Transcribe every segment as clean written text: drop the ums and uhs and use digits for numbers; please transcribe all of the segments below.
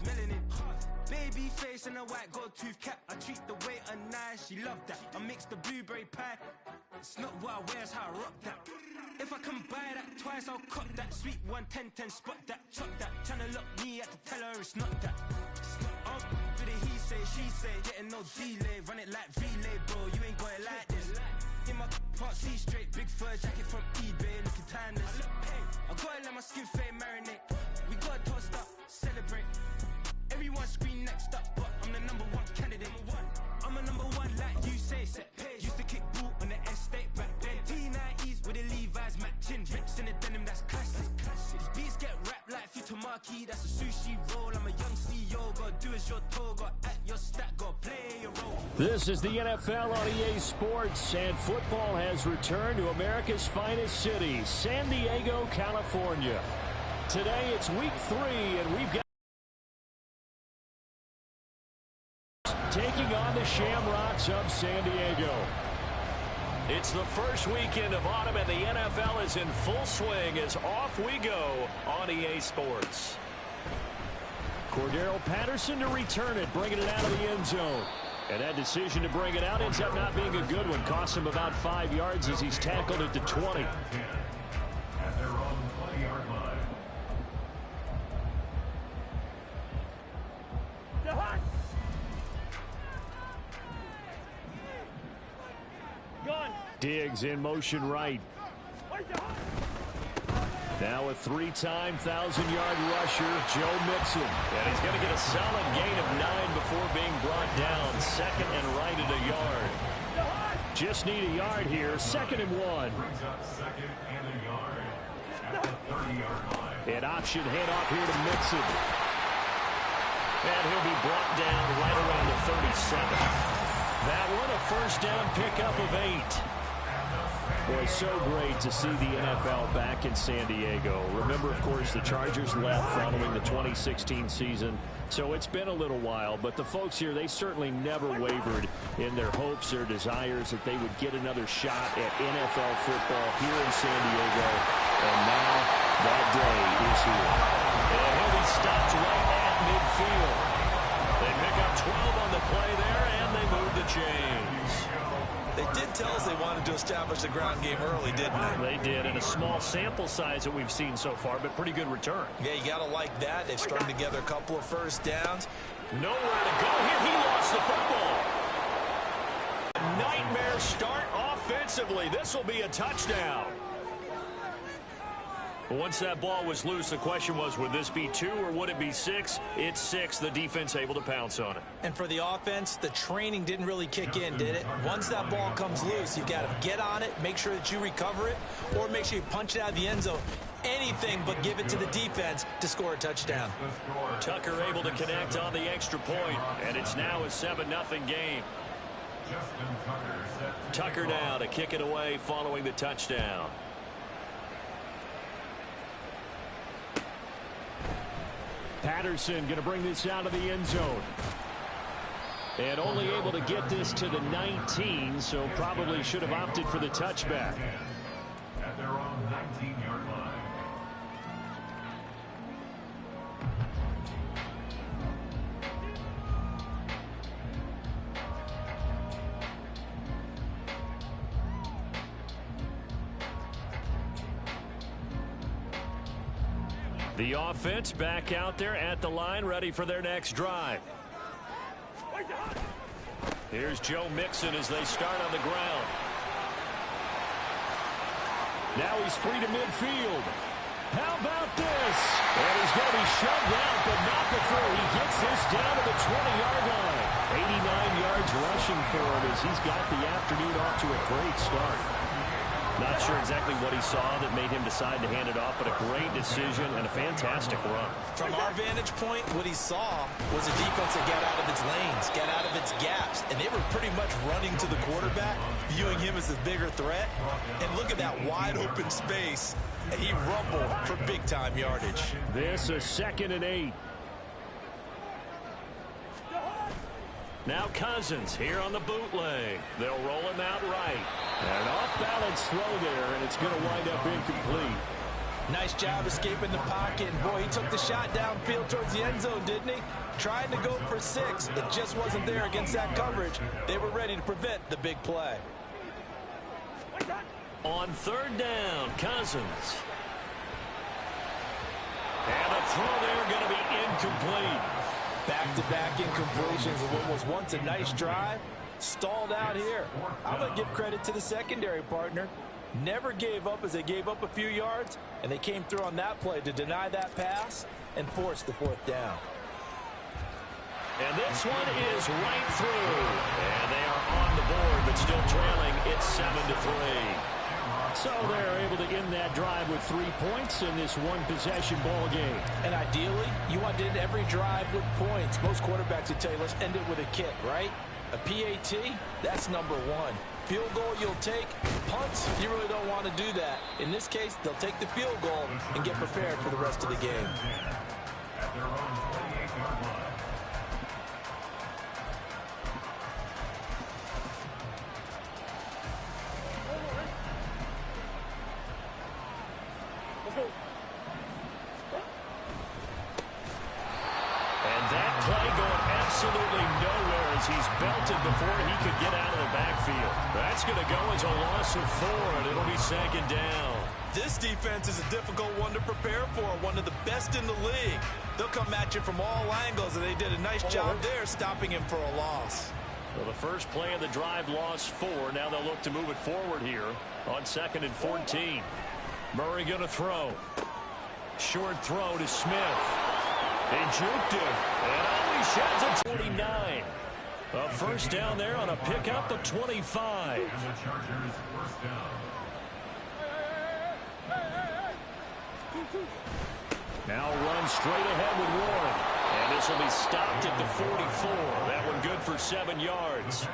melanin. Baby face and a white gold tooth cap. I treat the waiter nice, she love that. I mix the blueberry pie. It's not what I wear, it's how I rock that. If I can buy that twice, I'll cop that. Sweet 110, spot that, chop that. Tryna lock me, I have to tell her it's not that. Oh, do the he say, she say, getting no delay. Run it like relay, bro, you ain't got it like this. In my part C straight, big fur jacket from eBay, looking timeless. I gotta let my skin fade marinate. We gotta toast up, celebrate. Everyone scream next up, but I'm the #1 candidate. I'm a #1 like you say. Used to kick ball on the estate back then. T90s with the Levi's matching. Rips in the denim, that's classic. These beats get wrapped like Futamaki, that's a sushi roll. I'm a young CEO, gotta do as you're told. Gotta act your stat, gotta play your role. This is the NFL on EA Sports, and football has returned to America's finest city, San Diego, California. Today it's week 3, and we've got taking on the Shamrocks of San Diego. It's the first weekend of autumn, and the NFL is in full swing as off we go on EA Sports. Cordero Patterson to return it, bringing it out of the end zone. And that decision to bring it out ends up not being a good one. Cost him about 5 yards as he's tackled at the 20. At their own 20-yard line. Diggs in motion right. Now a 3-time 1,000-yard rusher, Joe Mixon. And he's going to get a solid gain of 9 before being brought down. Second and right at a yard. Just need a yard here. 2nd and 1. Brings up 2nd and a yard at the 30-yard line. An option handoff here to Mixon. And he'll be brought down right around the 37. That one a first down pickup of 8. Boy, so great to see the NFL back in San Diego. Remember, of course, the Chargers left following the 2016 season, so it's been a little while. But the folks here, they certainly never wavered in their hopes or desires that they would get another shot at NFL football here in San Diego. And now that day is here. And he'll be stopped right at midfield. They pick up 12 on the play there, and they move the chains. They did tell us they wanted to establish the ground game early, didn't they? They did, and a small sample size that we've seen so far, but pretty good return. Yeah, you got to like that. They've strung together a couple of first downs. Nowhere to go here. He lost the football. A nightmare start offensively. This will be a touchdown. Once that ball was loose, the question was, would this be 2 or would it be 6? It's 6. The defense able to pounce on it. And for the offense, the training didn't really kick in, did it? Once that ball comes loose, you've got to get on it, make sure that you recover it, or make sure you punch it out of the end zone. Anything but give it to the defense to score a touchdown. Tucker able to connect on the extra point, and it's now a 7-0 game. Tucker now to kick it away following the touchdown. Patterson going to bring this out of the end zone. And only able to get this to the 19, so probably should have opted for the touchback. At their own 19-yard line. The offense back out there at the line, ready for their next drive. Here's Joe Mixon as they start on the ground. Now he's free to midfield. How about this? And he's going to be shoved out, but not before he gets this down to the 20-yard line. 89 yards rushing for him as he's got the afternoon off to a great start. Not sure exactly what he saw that made him decide to hand it off, but a great decision and a fantastic run. From our vantage point, what he saw was a defense that got out of its lanes, got out of its gaps, and they were pretty much running to the quarterback, viewing him as the bigger threat. And look at that wide open space, and he rumbled for big-time yardage. This is 2nd and 8. Now Cousins here on the bootleg. They'll roll him out right. And an off-balance throw there, and it's going to wind up incomplete. Nice job escaping the pocket. And boy, he took the shot downfield towards the end zone, didn't he? Trying to go for 6. It just wasn't there against that coverage. They were ready to prevent the big play. On 3rd down, Cousins. And the throw there going to be incomplete. Back-to-back incompletions of what was once a nice drive. Stalled out here. I'm going to give credit to the secondary partner. Never gave up as they gave up a few yards, and they came through on that play to deny that pass and force the 4th down. And this one is right through. And they are on the board, but still trailing. It's 7-3. So they're able to end that drive with 3 points in this one-possession ball game. And ideally, you want to end every drive with points. Most quarterbacks would tell you, let's end it with a kick, right? A PAT, that's number 1. Field goal you'll take. Punts, you really don't want to do that. In this case, they'll take the field goal and get prepared for the rest of the game. And that play going absolutely nowhere as he's belted before he could get out of the backfield. That's going to go as a loss of 4, and it'll be 2nd down. This defense is a difficult one to prepare for, one of the best in the league. They'll come at you from all angles, and they did a nice job there stopping him for a loss. Well, the first play of the drive lost 4. Now they'll look to move it forward here on 2nd and 14. Murray going to throw. Short throw to Smith. He juked him, and only sheds it 29. A first down there on a pickup of 25. Now run straight ahead with Warren. And this will be stopped at the 44. That one good for 7 yards.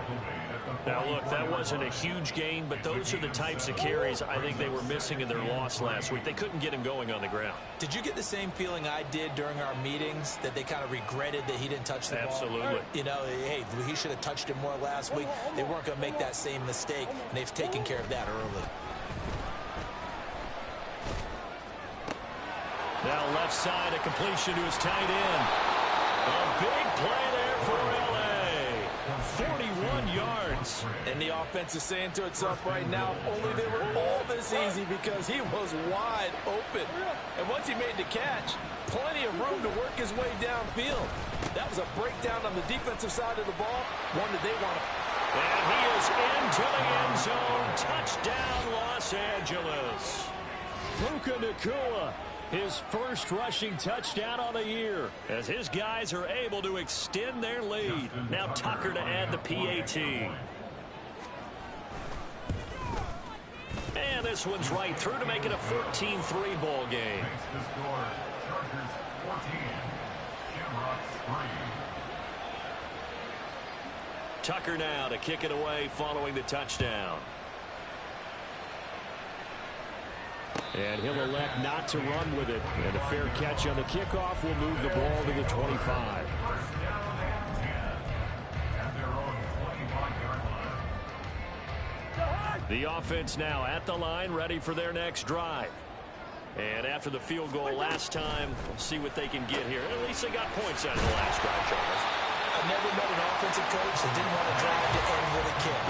Now, look, that wasn't a huge gain, but those are the types of carries I think they were missing in their loss last week. They couldn't get him going on the ground. Did you get the same feeling I did during our meetings, that they kind of regretted that he didn't touch the ball? Absolutely. You know, hey, he should have touched it more last week. They weren't going to make that same mistake, and they've taken care of that early. Now left side, a completion to his tight end. A big play there for L.A. 41 yards. And the offense is saying to itself right now, only they were all this easy because he was wide open. And once he made the catch, plenty of room to work his way downfield. That was a breakdown on the defensive side of the ball, one that they want to... And he is into the end zone. Touchdown, Los Angeles. Puka Nacua, his first rushing touchdown on the year, as his guys are able to extend their lead. Now Tucker to add the PAT. And this one's right through to make it a 14-3 ball game. Chargers 14, Shamrocks 3. Tucker now to kick it away following the touchdown. And he'll elect not to run with it. And a fair catch on the kickoff will move the ball to the 25. The offense now at the line, ready for their next drive. And after the field goal last time, we'll see what they can get here. At least they got points out of the last drive, Charles. I've never met an offensive coach that didn't want to drive to end with a kick.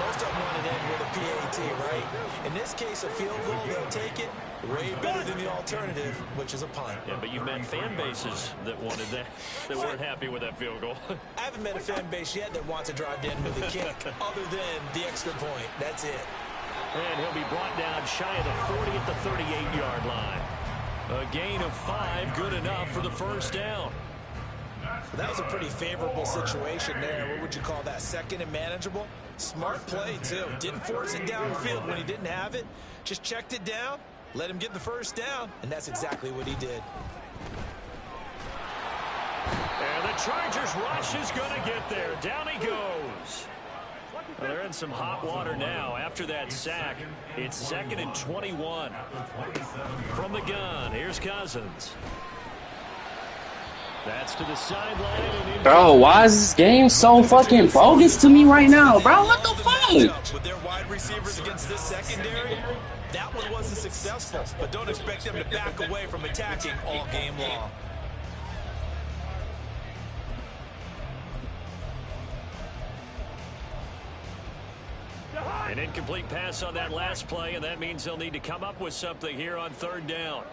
Most of them want to end with a PAT, right? In this case, a field goal, they'll take it. Way better than the alternative, which is a punt. Yeah, but you've met fan bases that wanted that, that weren't happy with that field goal. I haven't met a fan base yet that wants to drive to end with a kick, other than the extra point. That's it. And he'll be brought down shy of the 40 at the 38-yard line. A gain of 5, good enough for the first down. That was a pretty favorable situation there. What would you call that? Second and manageable? Smart play, too. Didn't force it downfield when he didn't have it. Just checked it down, let him get the first down, and that's exactly what he did. And the Chargers rush is going to get there. Down he goes. Well, they're in some hot water now after that sack. It's 2nd and 21. From the gun, here's Cousins. That's to the sideline. Bro, why is this game so fucking bogus to me right now, bro? What the fuck? With their wide receivers against this secondary, That one wasn't successful, but don't expect them to back away from attacking all game long. An incomplete pass on that last play, and that means they'll need to come up with something here on third down.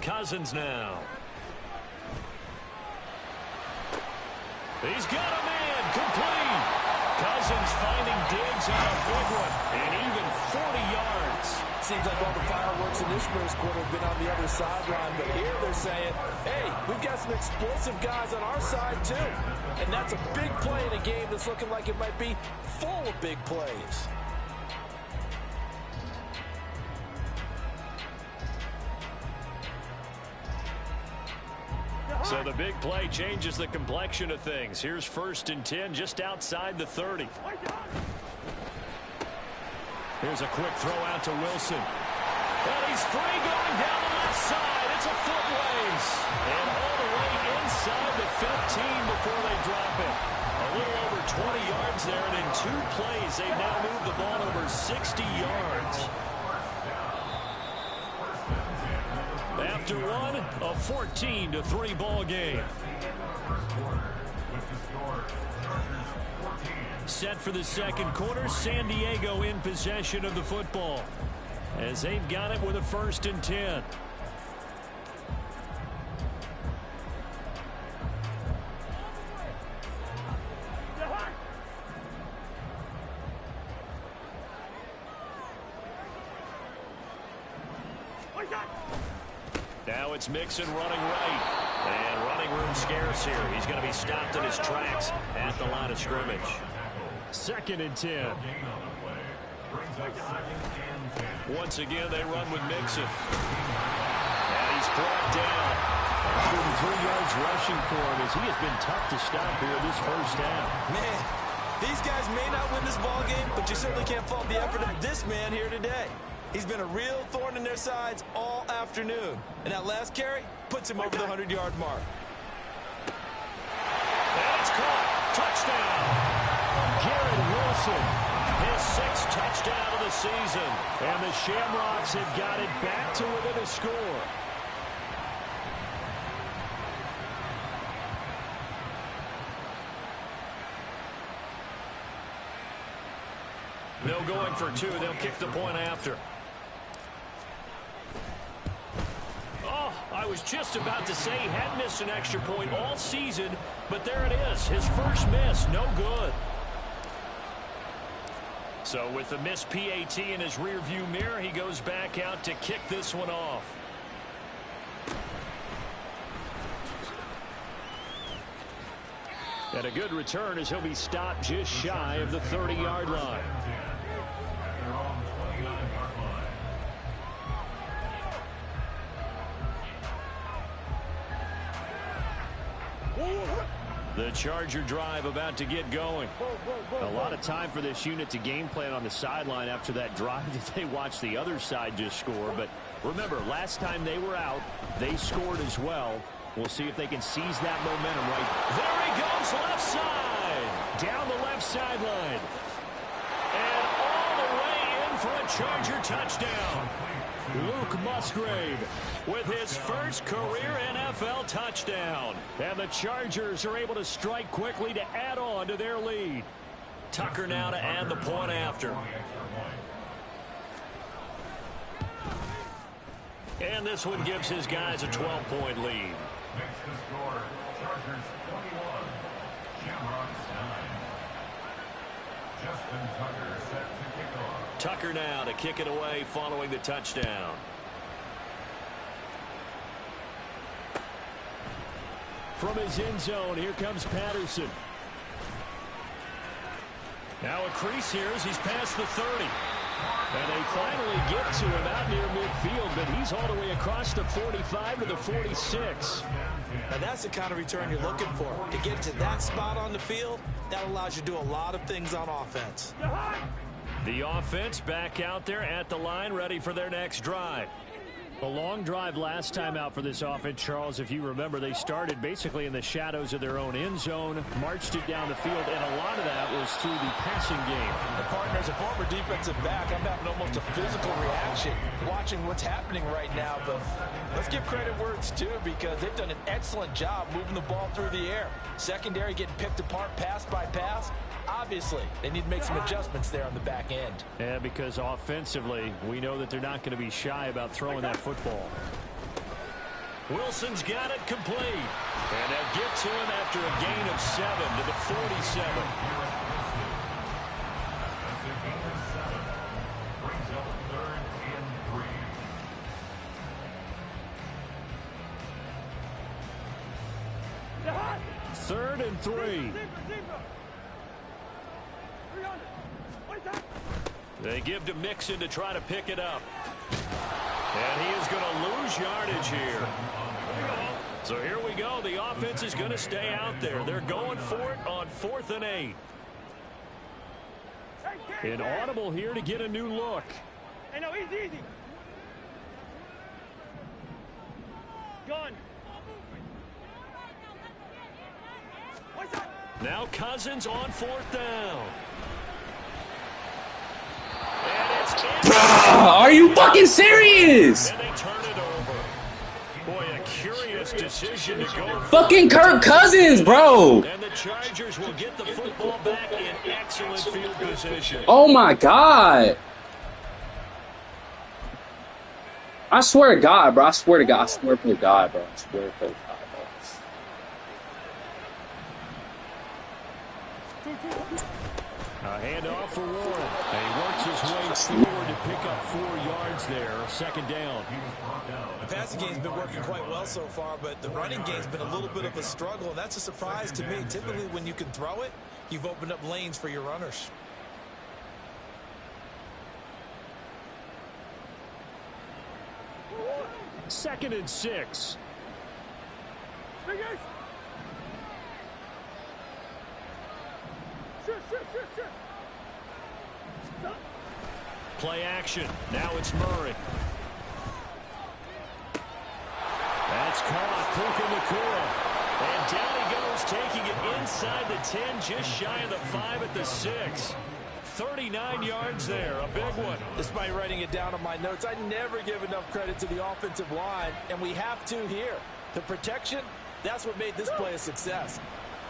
Cousins now. He's got a man complete. Cousins finding Diggs on a big one, and even 40 yards. Seems like all the fireworks in this first quarter have been on the other sideline, but here they're saying, hey, we've got some explosive guys on our side too. And that's a big play in a game that's looking like it might be full of big plays. So the big play changes the complexion of things. Here's 1st and 10 just outside the 30. Here's a quick throw out to Wilson. And he's free going down the left side. It's a foot race. And all the way inside the 15 before they drop it. A little over 20 yards there, and in 2 plays, they've now moved the ball over 60 yards. After one, a 14-3 ball game. Set for the second quarter, San Diego in possession of the football as they've got it with a 1st and 10. Now it's Mixon running right. And running room scarce here. He's going to be stopped in his tracks at the line of scrimmage. 2nd and 10. Once again, they run with Mixon. And he's brought down. 103 yards rushing for him as he has been tough to stop here this first half. Man, these guys may not win this ball game, but you certainly can't fault the effort of this man here today. He's been a real thorn in their sides all afternoon. And that last carry puts him over the 100-yard mark. And it's caught. Touchdown. Garrett Wilson, his 6th touchdown of the season. And the Shamrocks have got it back to within a score. No going for 2. They'll kick the point after. I was just about to say he had missed an extra point all season, but there it is. His first miss, no good. So with the missed PAT in his rearview mirror, he goes back out to kick this one off. And a good return as he'll be stopped just shy of the 30-yard line. The Charger drive about to get going. A lot of time for this unit to game plan on the sideline after that drive that they watched the other side just score. But remember, last time they were out, they scored as well. We'll see if they can seize that momentum right. There he goes, left side. Down the left sideline. And all the way in for a Charger touchdown. Luke Musgrave with his first career NFL touchdown. And the Chargers are able to strike quickly to add on to their lead. Tucker now to add the point after. And this one gives his guys a 12-point lead. Makes the score, Chargers 21, Shamrocks 9. Justin Tucker set to kick off. Tucker now to kick it away following the touchdown. From his end zone, here comes Patterson. Now a crease here as he's past the 30. And they finally get to him out near midfield, but he's all the way across the 45 to the 46. Now that's the kind of return you're looking for. To get to that spot on the field, that allows you to do a lot of things on offense. The offense back out there at the line, ready for their next drive. A long drive last time out for this offense, Charles. If you remember, they started basically in the shadows of their own end zone, marched it down the field, and a lot of that was through the passing game. The partner, as a former defensive back, I'm having almost a physical reaction watching what's happening right now. But let's give credit where it's due, because they've done an excellent job moving the ball through the air. Secondary getting picked apart pass by pass. Obviously, they need to make some adjustments there on the back end. Yeah, because offensively, we know that they're not going to be shy about throwing that football. Wilson's got it complete. And they'll get to him after a gain of 7 to the 47. Brings up 3rd and 3. 3rd and 3. They give to Mixon to try to pick it up. And he is going to lose yardage here. So here we go. The offense is going to stay out there. They're going for it on 4th and 8. An audible here to get a new look. Hey, no, easy. Gone. Now Cousins on 4th down. And it's Are you fucking serious? And they turn it over. Boy, a curious decision to go. Fucking Kirk Cousins, bro. And the Chargers will get the football back in excellent field position. Oh my God. I swear to God, bro. I swear to God. I swear to God, bro. I swear to God, bro. A handoff for Warren. And he works his way forward to pick up 4 yards there. 2nd down. The passing game's been working quite well so far, but the running game's been a little bit of a struggle, and that's a surprise to me. Typically, when you can throw it, you've opened up lanes for your runners. Second and 6. Play action. Now it's Murray. That's caught. Puka Nakua. And down he goes, taking it inside the 10, just shy of the 5 at the 6. 39 yards there, a big one. Despite writing it down on my notes, I never give enough credit to the offensive line, and we have to here. The protection, that's what made this play a success.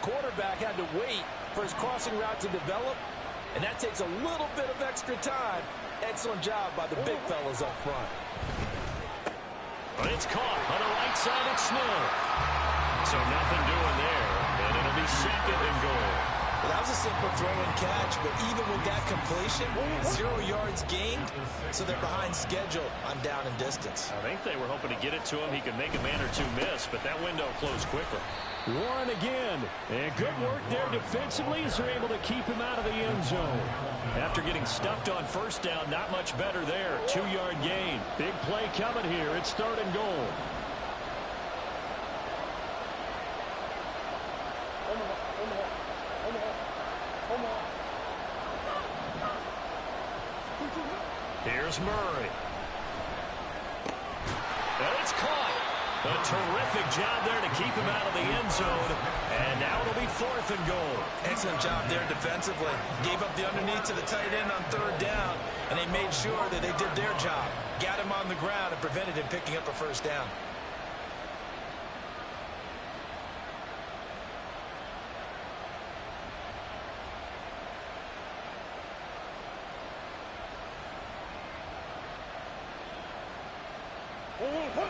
Quarterback had to wait for his crossing route to develop, and that takes a little bit of extra time. Excellent job by the big fellas up front. But it's caught on the right side at Smith. So nothing doing there, and it'll be 2nd and goal. Well, that was a simple throw and catch, but even with that completion, 0 yards gained, so they're behind schedule on down and distance. I think they were hoping to get it to him. He could make a man or two miss, but that window closed quickly. Warren again. And good work there defensively as they're able to keep him out of the end zone. After getting stuffed on 1st down, not much better there. 2-yard gain. Big play coming here. It's 3rd and goal. Here's Murray. And it's caught. A terrific job there to keep him out of the end zone. And now it'll be 4th and goal. Excellent job there defensively. Gave up the underneath to the tight end on 3rd down, and they made sure that they did their job. Got him on the ground and prevented him picking up a 1st down.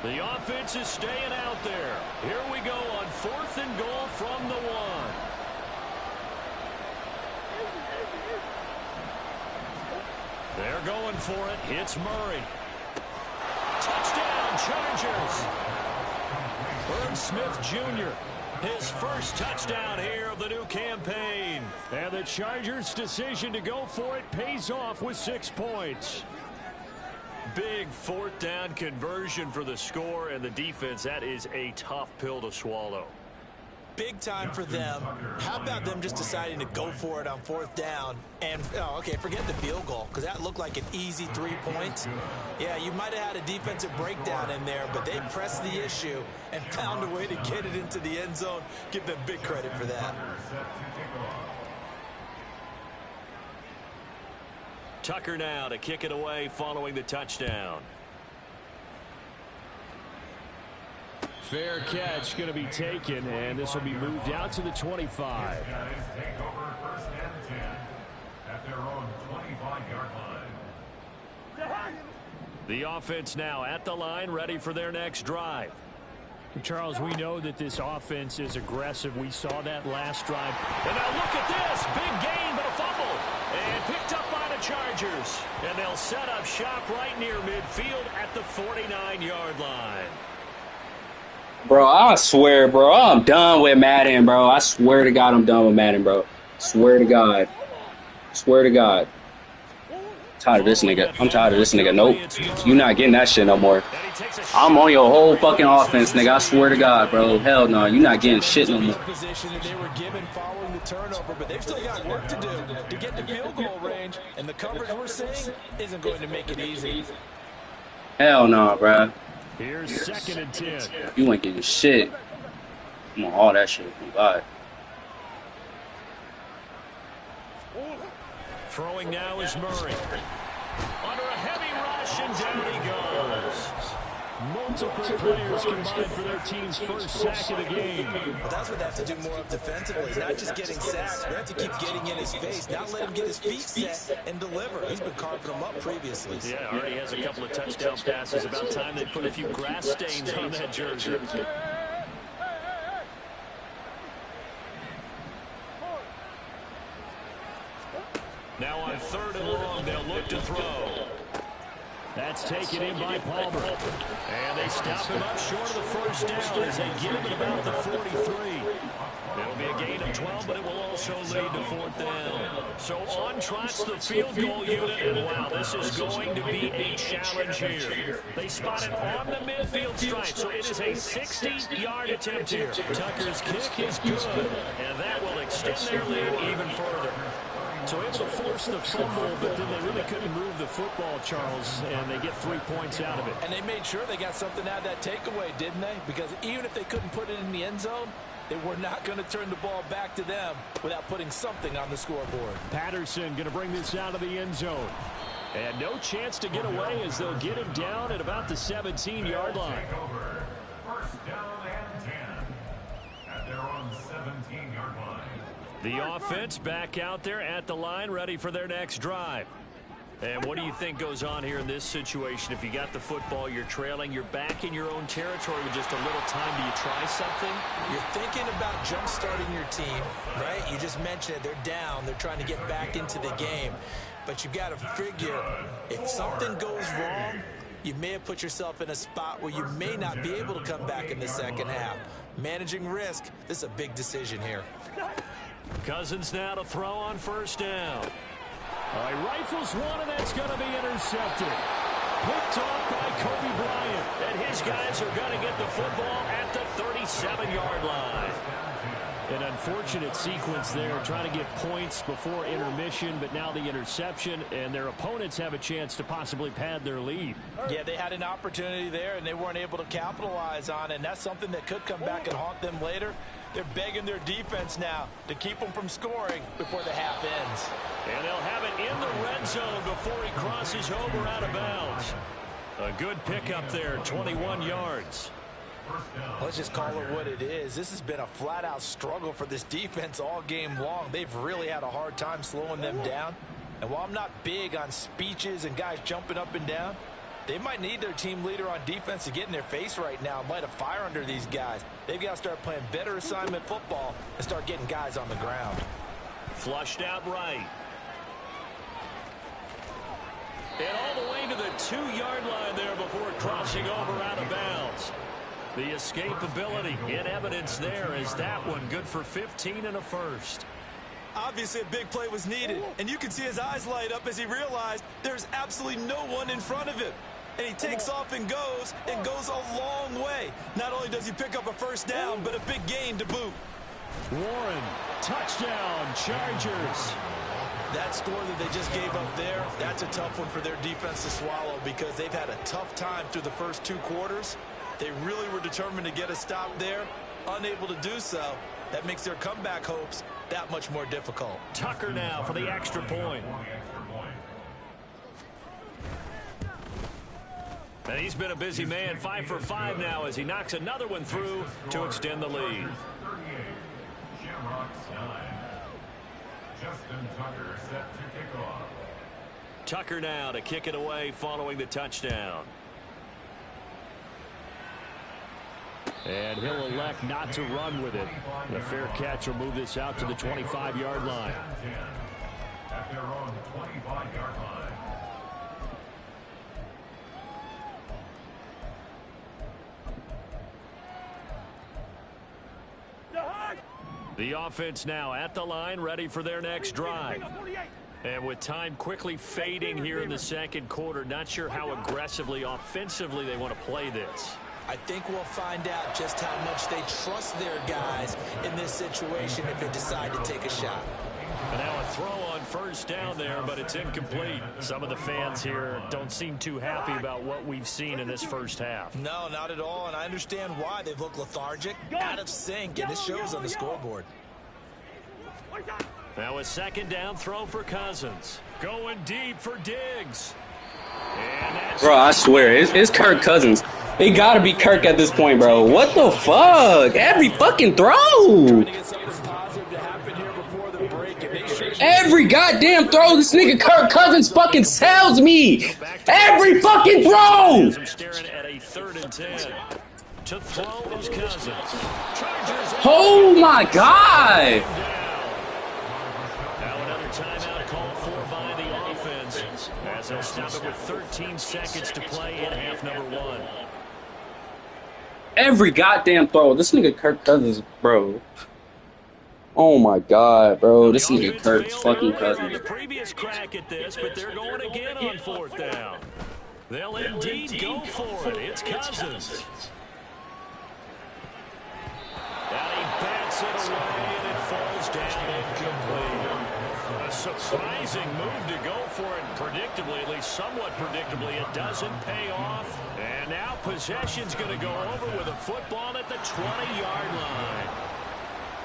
The offense is staying out there. Here we go on 4th and goal from the 1. They're going for it. It's Murray. Touchdown, Chargers. Herb Smith Jr., his first touchdown here of the new campaign. And the Chargers' decision to go for it pays off with 6 points. Big 4th down conversion for the score, and the defense, that is a tough pill to swallow. big time for them. How about them just deciding to go for it on 4th down? And, okay, forget the field goal, because that looked like an easy 3 points. Yeah, you might have had a defensive breakdown in there, but they pressed the issue and found a way to get it into the end zone. Give them big credit for that. Tucker now to kick it away following the touchdown. Fair catch going to be taken, and this will be moved out to the 25. Take over 1st and 10 at their own 25-yard line. The offense now at the line, ready for their next drive. Charles, we know that this offense is aggressive. We saw that last drive. And now look at this. Big gain, but a fumble. And picked up by the Chargers. And they'll set up shop right near midfield at the 49-yard line. Bro, I swear, bro, I'm done with Madden, bro. I swear to God, I'm done with Madden, bro. Swear to God. Swear to God. Tired of this nigga. I'm tired of this nigga. Nope. You not getting that shit no more. I'm on your whole fucking offense, nigga. I swear to God, bro. Hell no. You not getting shit no more. Position that they were given following the turnover, but they've still got work to do to get the field goal range, and the coverage we're seeing isn't going to make it easy. Hell no, bro. Here's 2nd and 10. You ain't getting shit. I'm on all that shit. Oh, God. Throwing now is Murray. Under a heavy rush, and down he goes. Multiple players combined for their team's first sack of the game. Well, that's what they have to do more of defensively, not just getting sacks. We have to keep getting in his face, not let him get his feet set and deliver. He's been carving them up previously. Yeah, already has a couple of touchdown passes. About time they put a few grass stains on that jersey. Now on 3rd and long, they'll look to throw. That's taken in by Palmer. And they stop him up short of the first down as they get him at about the 43. It'll be a gain of 12, but it will also lead to 4th down. So on trots the field goal unit, and wow, this is going to be a challenge here. They spot it on the midfield stripe, so it is a 60-yard attempt here. Tucker's kick is good, and that will extend their lead even further. So able to force the fumble, but then they really couldn't move the football, Charles, and they get 3 points out of it. And they made sure they got something out of that takeaway, didn't they? Because even if they couldn't put it in the end zone, they were not going to turn the ball back to them without putting something on the scoreboard. Patterson going to bring this out of the end zone. And no chance to get away as they'll get him down at about the 17-yard line. 1st down and 10 at their own 17-yard line. The offense back out there at the line, ready for their next drive. And what do you think goes on here in this situation? If you got the football, you're trailing, you're back in your own territory with just a little time. Do you try something? You're thinking about jump-starting your team, right? You just mentioned it. They're down. They're trying to get back into the game. But you've got to figure, if something goes wrong, you may have put yourself in a spot where you may not be able to come back in the second half. Managing risk, this is a big decision here. Cousins now to throw on 1st down. All right, rifles one, and that's going to be intercepted. Picked off by Kobe Bryant. And his guys are going to get the football at the 37-yard line. An unfortunate sequence there, trying to get points before intermission, but now the interception, and their opponents have a chance to possibly pad their lead. Yeah, they had an opportunity there, and they weren't able to capitalize on it, and that's something that could come back and haunt them later. They're begging their defense now to keep them from scoring before the half ends. And they'll have it in the red zone before he crosses over out of bounds. A good pickup there, 21 yards. Let's just call it what it is. This has been a flat-out struggle for this defense all game long. They've really had a hard time slowing them down. And while I'm not big on speeches and guys jumping up and down, they might need their team leader on defense to get in their face right now and light a fire under these guys. They've got to start playing better assignment football and start getting guys on the ground. Flushed out right. And all the way to the 2-yard line there before crossing over out of bounds. The escapability in evidence there is that one good for 15 and a first. Obviously, a big play was needed, and you can see his eyes light up as he realized there's absolutely no one in front of him. And he takes off and goes a long way. Not only does he pick up a 1st down, but a big gain to boot. Warren, touchdown, Chargers. That score that they just gave up there, that's a tough one for their defense to swallow because they've had a tough time through the first 2 quarters. They really were determined to get a stop there, unable to do so. That makes their comeback hopes that much more difficult. Tucker now for the extra point. And he's been a busy man, 5 for 5 now as he knocks another one through to extend the lead. Shamrocks 9. Justin Tucker set to kick off. Tucker now to kick it away following the touchdown. And he'll elect not to run with it. The fair catch will move this out to the 25-yard line. At their own 25-yard line. The offense now at the line, ready for their next drive. And with time quickly fading here in the second quarter, not sure how aggressively, offensively they want to play this. I think we'll find out just how much they trust their guys in this situation if they decide to take a shot. And now a throw on first down there, but it's incomplete. Some of the fans here don't seem too happy about what we've seen in this first half. No, not at all, and I understand why. They've looked lethargic, out of sync, and it shows on the scoreboard. Now a second down throw for Cousins. Going deep for Diggs. Bro, I swear, it's Kirk Cousins. It gotta be Kirk at this point, bro. What the fuck? Every fucking throw. Every goddamn throw, this nigga Kirk Cousins fucking sells me. Every fucking throw. I'm staring at a 3rd and 10. To throw is Cousins. Oh my God. Now another timeout called for by the offense as they'll stop it with 13 seconds to play in half number 1. Every goddamn throw. This nigga Kirk Cousins, bro. Oh my God, bro. This nigga Kirk fucking Cousins. The previous crack at this, but they're going again on 4th down. They'll indeed go for it. It's Cousins. And he bats it away, and it falls down incomplete. A surprising move to go for it, predictably, at least somewhat predictably. It doesn't pay off. And now possession's going to go over with a football at the 20-yard line.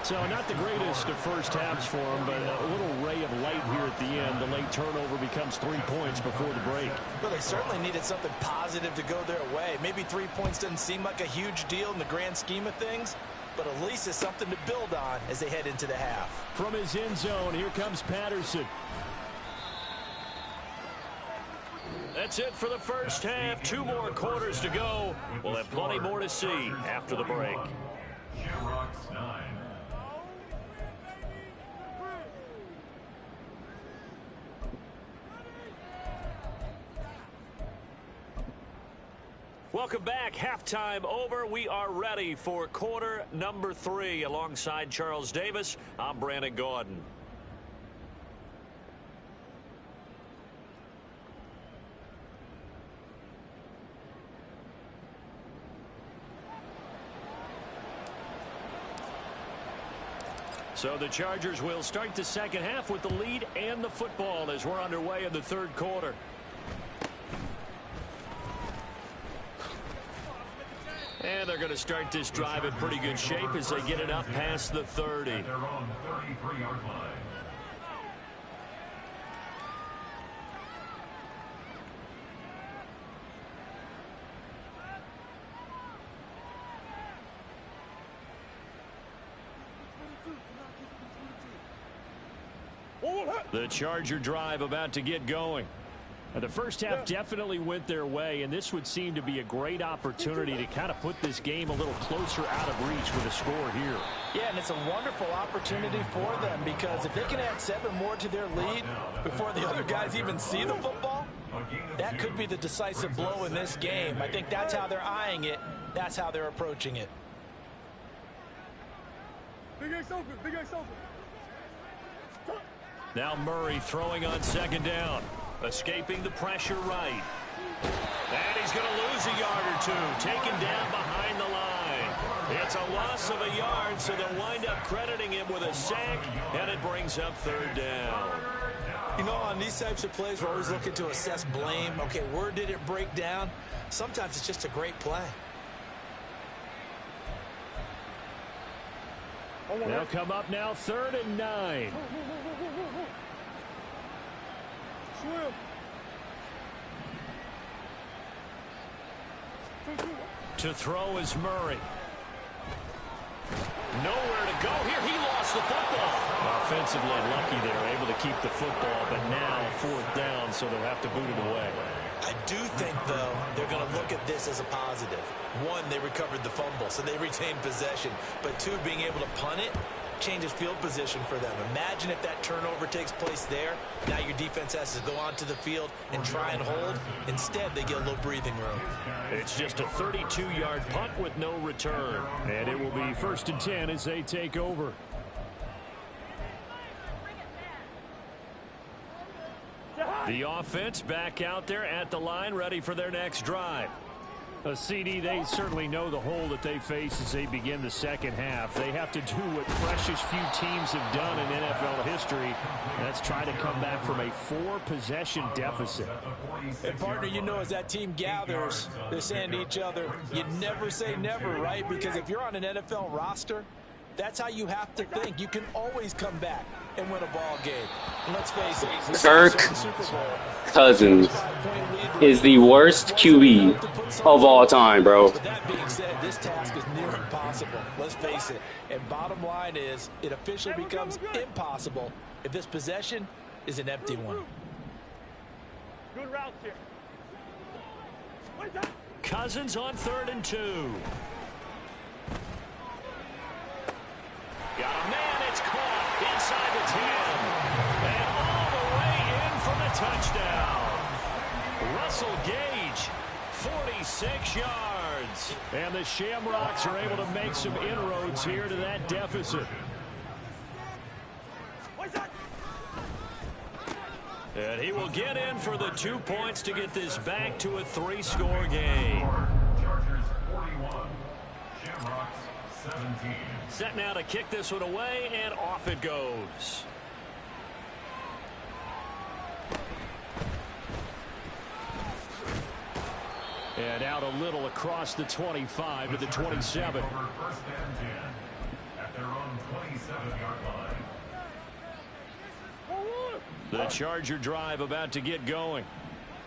So not the greatest of first halves for him, but a little ray of light here at the end. The late turnover becomes 3 points before the break. Well, they certainly needed something positive to go their way. Maybe 3 points doesn't seem like a huge deal in the grand scheme of things, but at least it's something to build on as they head into the half. From his end zone, here comes Patterson. That's it for the first half. 2 more quarters to go. We'll have plenty more to see after the break. Shamrocks 9. Welcome back. Halftime over. We are ready for quarter number 3. Alongside Charles Davis, I'm Brandon Gordon. So the Chargers will start the second half with the lead and the football as we're underway in the third quarter. And they're going to start this drive in pretty good shape as they get it up past the 30. At their own 33-yard line. The Charger drive about to get going. Now, the first half definitely went their way, and this would seem to be a great opportunity to kind of put this game a little closer out of reach with a score here. Yeah, and it's a wonderful opportunity for them because if they can add 7 more to their lead before the other guys even see the football, that could be the decisive blow in this game. I think that's how they're eyeing it. That's how they're approaching it. Big X open, Big X open. Now Murray throwing on second down. Escaping the pressure right. And he's going to lose a yard or two. Taken down behind the line. It's a loss of a yard, so they'll wind up crediting him with a sack, and it brings up third down. You know, on these types of plays, we're always looking to assess blame. Okay, where did it break down? Sometimes it's just a great play. They'll come up now, 3rd and 9. Swim. To throw is Murray. Nowhere to go here. He lost the football. Offensively lucky they're able to keep the football, but now 4th down, so they'll have to boot it away. I do think, though, they're going to look at this as a positive. One, they recovered the fumble, so they retained possession. But two, being able to punt it changes field position for them. Imagine if that turnover takes place there. Now your defense has to go onto the field and try and hold. Instead, they get a little breathing room. It's just a 32-yard punt with no return. And it will be 1st and 10 as they take over. The offense back out there at the line, ready for their next drive. A CD, they certainly know the hole that they face as they begin the second half. They have to do what precious few teams have done in NFL history. That's try to come back from a 4-possession deficit. And, partner, you know, as that team gathers, they're saying to each other, you never say never, right? Because if you're on an NFL roster, that's how you have to think. You can always come back and win a ball game. And let's face it, Kirk Cousins is the worst QB of all time, bro. But that being said, this task is near impossible. Let's face it. And bottom line is, it officially becomes impossible if this possession is an empty one. Good route here. Cousins on 3rd and 2. Got a man, it's caught inside the 10. And all the way in for the touchdown. Russell Gage, 46 yards. And the Shamrocks are able to make some inroads here to that deficit. And he will get in for the 2 points to get this back to a 3-score game. Chargers 41, Shamrocks 17. Set now to kick this one away, and off it goes. And out a little across the 25 to the 27. Over 1st and 10 at their own 27-yard line. The Charger drive about to get going.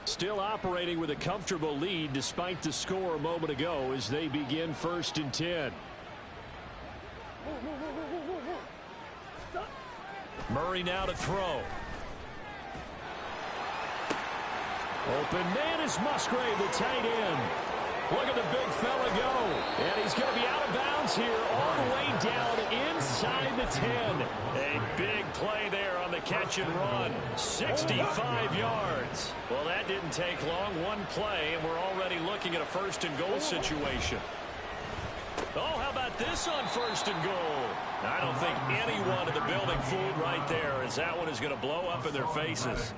Still operating with a comfortable lead despite the score a moment ago as they begin 1st and 10. Murray now to throw. Open man is Musgrave, the tight end. Look at the big fella go. And he's going to be out of bounds here all the way down inside the 10. A big play there on the catch and run. 65 yards. Well, that didn't take long. One play, and we're already looking at a 1st and goal situation. Oh, how about this on 1st and goal? I don't think anyone in the building fooled right there, as that one is going to blow up in their faces.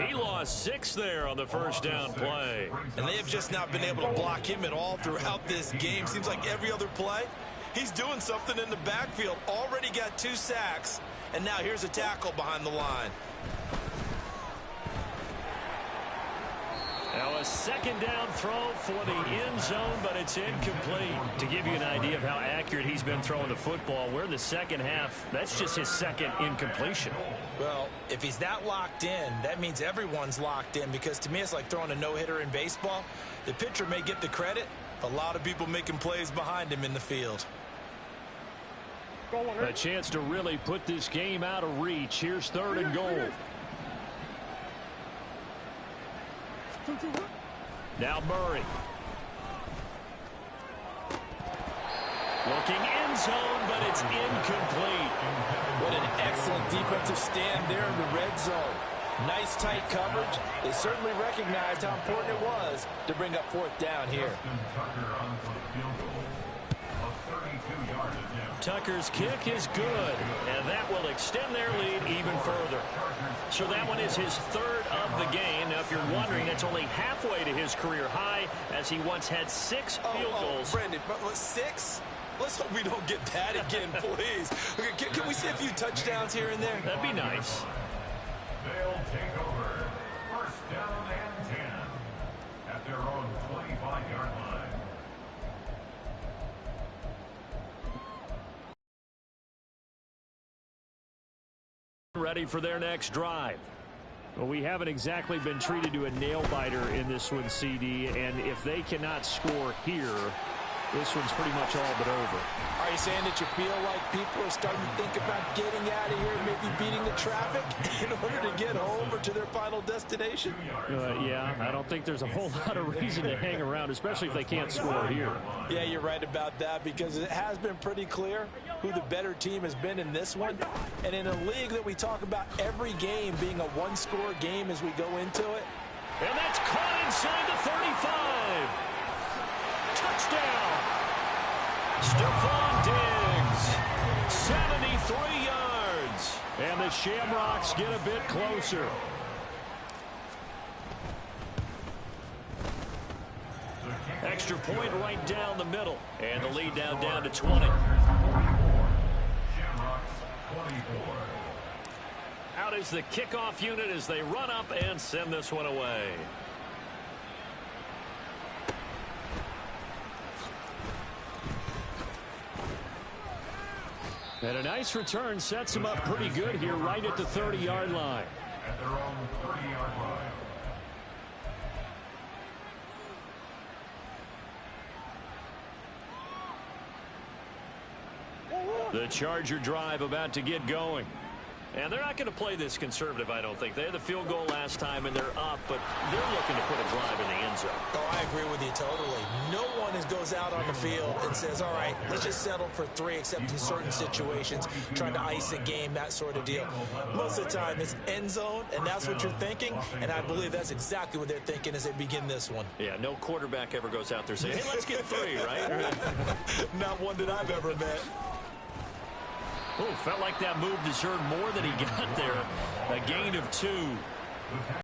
He lost 6 there on the 1st down play. And they have just not been able to block him at all throughout this game. Seems like every other play, he's doing something in the backfield. Already got 2 sacks, and now here's a tackle behind the line. Now a 2nd down throw for the end zone, but it's incomplete. To give you an idea of how accurate he's been throwing the football, we're in the second half. That's just his 2nd incompletion. Well, if he's that locked in, that means everyone's locked in, because to me it's like throwing a no-hitter in baseball. The pitcher may get the credit, a lot of people making plays behind him in the field. A chance to really put this game out of reach. Here's 3rd and goal. Now Murray. Looking end zone, but it's incomplete. What an excellent defensive stand there in the red zone. Nice tight coverage. They certainly recognized how important it was to bring up 4th down here. Tucker's kick is good, and that will extend their lead even further. So that one is his third of the game. Now, if you're wondering, that's only halfway to his career high, as he once had 6 field goals. Brendan, but 6? Let's hope we don't get that again, please. Okay, can we see a few touchdowns here and there? That'd be nice. They'll take over. First down and 10 at their own 25-yard line. Ready for their next drive. Well, we haven't exactly been treated to a nail-biter in this one, CD, and if they cannot score here, this one's pretty much all but over. Are you saying that you feel like people are starting to think about getting out of here, maybe beating the traffic in order to get home or to their final destination? Yeah, I don't think there's a whole lot of reason to hang around, especially if they can't score here. Yeah, you're right about that, because it has been pretty clear who the better team has been in this one. And in a league that we talk about every game being a one-score game as we go into it. And that's caught inside the 35. Touchdown. Stephon Diggs, 73 yards. And the Shamrocks get a bit closer. Extra point right down the middle. And the lead now down to 20. Out is the kickoff unit as they run up and send this one away. And a nice return sets him up pretty good here right at the 30-yard line. At their own 30-yard line. The Charger drive about to get going. And they're not going to play this conservative, I don't think. They had the field goal last time, and they're up, but they're looking to put a drive in the end zone. Oh, I agree with you totally. No one goes out on the field and says, all right, let's just settle for 3, except in certain situations, trying to ice a game, that sort of deal. Most of the time, it's end zone, and that's what you're thinking, and I believe that's exactly what they're thinking as they begin this one. Yeah, no quarterback ever goes out there saying, hey, let's get 3, right? Not one that I've ever met. Oh, felt like that move deserved more than he got there. A gain of 2.